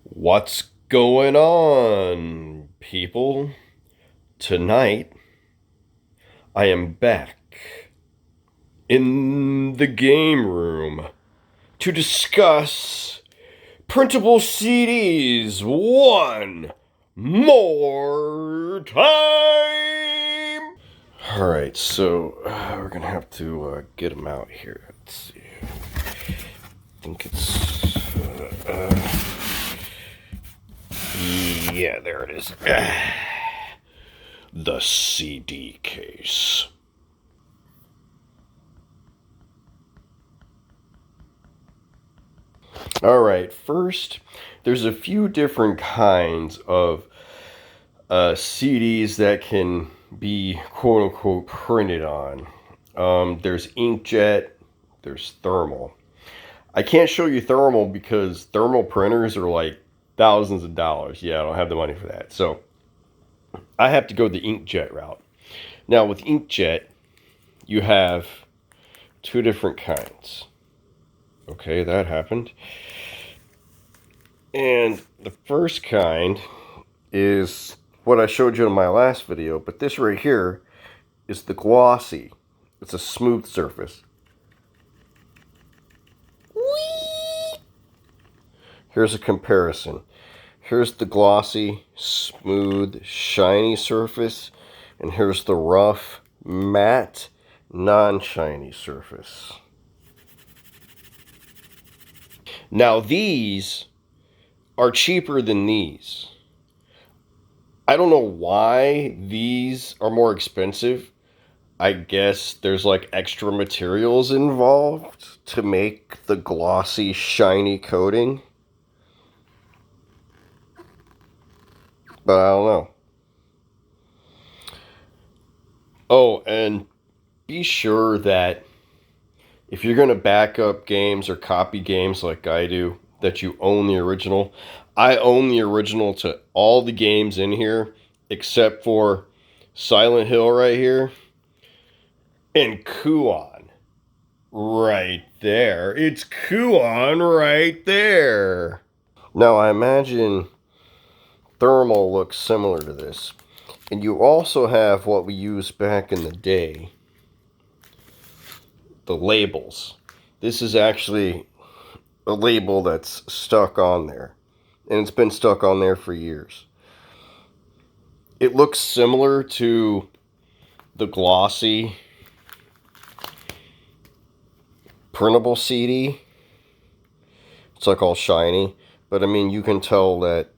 What's going on, people? Tonight, I am back in the game room to discuss printable CDs one more time. Alright, so we're gonna have to get them out here. Let's see. I think it's. Yeah, there it is. The CD case. Alright, first, there's a few different kinds of CDs that can be quote-unquote printed on. There's inkjet, there's thermal. I can't show you thermal because thermal printers are like thousands of dollars. Yeah, I don't have the money for that. So I have to go the inkjet route. Now with inkjet, you have two different kinds. Okay, that happened. And the first kind is what I showed you in my last video, but this right here is the glossy. It's a smooth surface. Whee! Here's a comparison. Here's the glossy, smooth, shiny surface, and here's the rough, matte, non-shiny surface. Now these are cheaper than these. I don't know why these are more expensive. I guess there's like extra materials involved to make the glossy, shiny coating. But I don't know. Oh, and be sure that if you're going to back up games or copy games like I do, that you own the original. I own the original to all the games in here, except for Silent Hill right here, and Kuon right there. It's Kuon right there. Now, I imagine thermal looks similar to this. And you also have what we used back in the day, the labels. This is actually a label that's stuck on there. And it's been stuck on there for years. It looks similar to the glossy printable CD. It's like all shiny. But I mean, you can tell that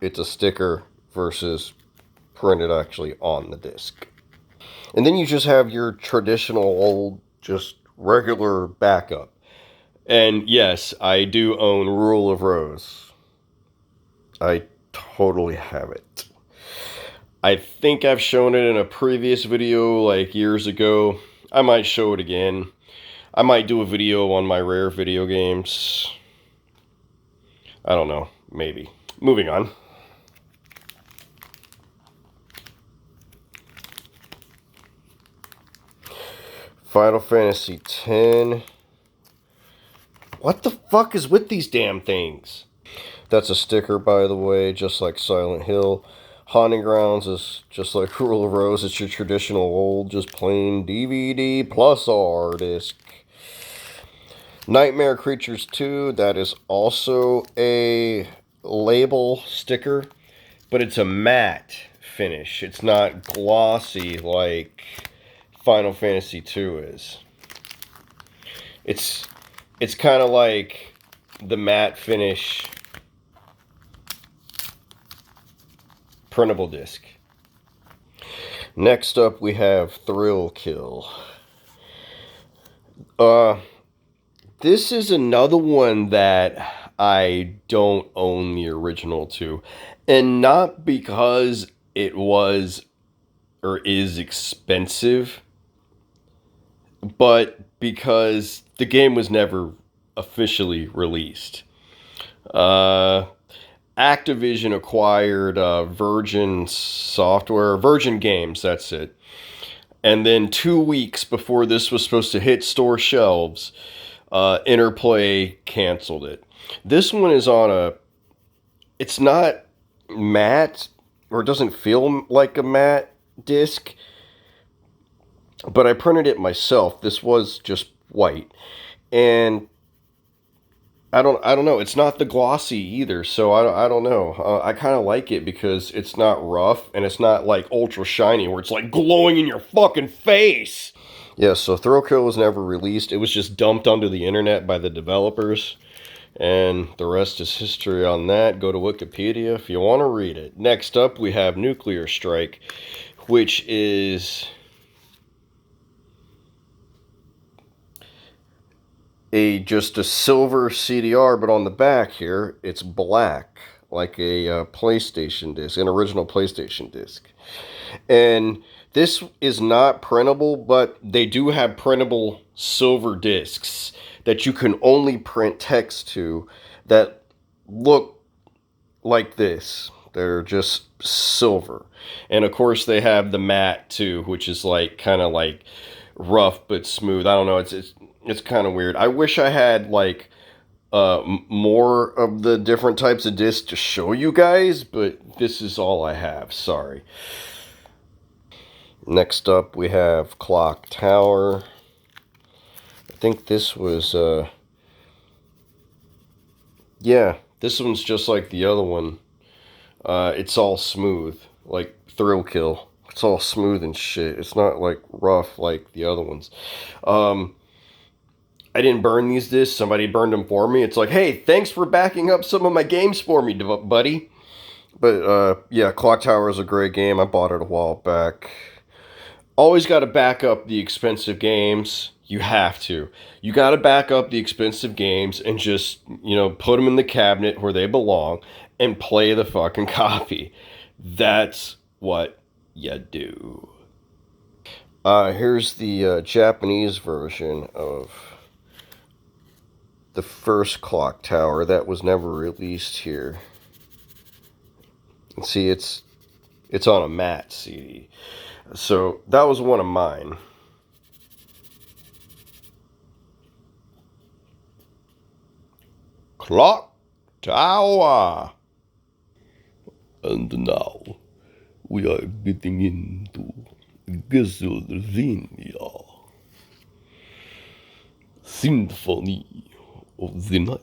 it's a sticker versus printed actually on the disc. And then you just have your traditional old, just regular backup. And yes, I do own Rule of Rose. I totally have it. I think I've shown it in a previous video like years ago. I might show it again. I might do a video on my rare video games. I don't know. Maybe. Moving on. Final Fantasy X. What the fuck is with these damn things? That's a sticker, by the way, just like Silent Hill. Haunting Grounds is just like Rule of Rose. It's your traditional old, just plain DVD plus R disc. Nightmare Creatures 2, that is also a label sticker, but it's a matte finish. It's not glossy like Final Fantasy 2 is. It's kind of like the matte finish printable disc. Next up we have Thrill Kill. This is another one that I don't own the original to. And not because it was or is expensive, but because the game was never officially released. Activision acquired Virgin Software, Virgin Games, that's it. And then 2 weeks before this was supposed to hit store shelves, Interplay canceled it. This one is on it's not matte, or it doesn't feel like a matte disc, but I printed it myself. This was just white, and I don't know. It's not the glossy either, so I don't know. I kind of like it because it's not rough and it's not like ultra shiny where it's like glowing in your fucking face. Yeah, so Thrillkill was never released. It was just dumped onto the internet by the developers, and the rest is history on that. Go to Wikipedia if you want to read it. Next up, we have Nuclear Strike, which is just a silver CDR, but on the back here it's black, like a PlayStation disc, an original PlayStation disc. And this is not printable, but they do have printable silver discs that you can only print text to that look like this. They're just silver. And of course they have the matte too, which is like kind of like rough but smooth. I don't know, it's kind of weird. I wish I had like more of the different types of discs to show you guys, but this is all I have. Sorry. Next up, we have Clock Tower. I think this was, yeah, this one's just like the other one. It's all smooth, like Thrillkill. It's all smooth and shit. It's not like rough like the other ones. I didn't burn these discs. Somebody burned them for me. It's like, hey, thanks for backing up some of my games for me, buddy. But, yeah, Clock Tower is a great game. I bought it a while back. Always got to back up the expensive games. You have to. You got to back up the expensive games and just, put them in the cabinet where they belong and play the fucking copy. That's what you do. Here's the Japanese version of the first Clock Tower that was never released here. And see, it's on a matte CD. So that was one of mine. Clock Tower. And now we are getting into Gesellsvinia, Symphony of the Night.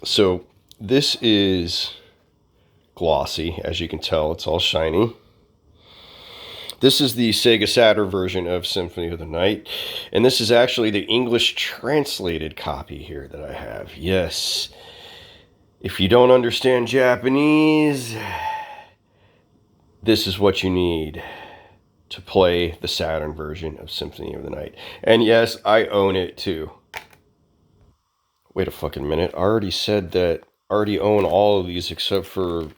So this is glossy, as you can tell. It's all shiny. This is the Sega Saturn version of Symphony of the Night, and this is actually the English translated copy here that I have. Yes, if you don't understand Japanese, this is what you need to play the Saturn version of Symphony of the Night. And yes, I own it too. Wait a fucking minute. I already said that I already own all of these except for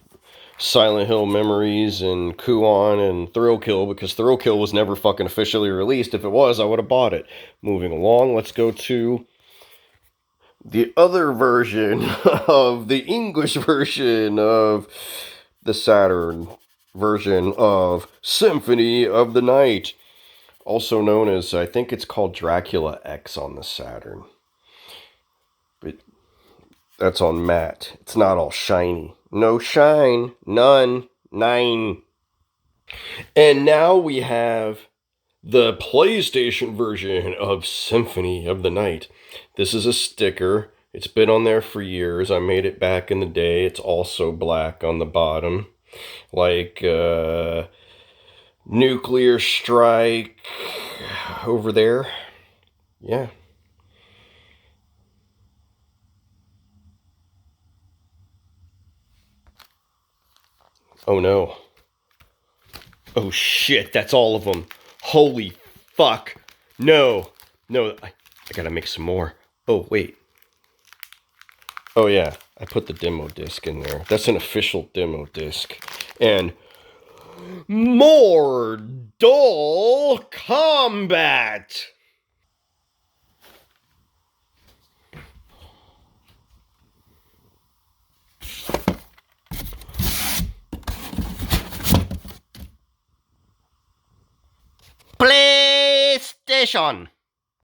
Silent Hill Memories and Kuon and Thrillkill, because Thrillkill was never fucking officially released. If it was, I would have bought it. Moving along, let's go to the other version of the English version of the Saturn version of Symphony of the Night, also known as, I think it's called Dracula X on the Saturn. But that's on matte. It's not all shiny. No shine. None. 9. And now we have the PlayStation version of Symphony of the Night. This is a sticker. It's been on there for years. I made it back in the day. It's also black on the bottom. Like Nuclear Strike over there. Yeah. Oh no. Oh shit, that's all of them. Holy fuck. No. No, I gotta make some more. Oh, wait. Oh yeah, I put the demo disc in there. That's an official demo disc. And more dull combat. PlayStation.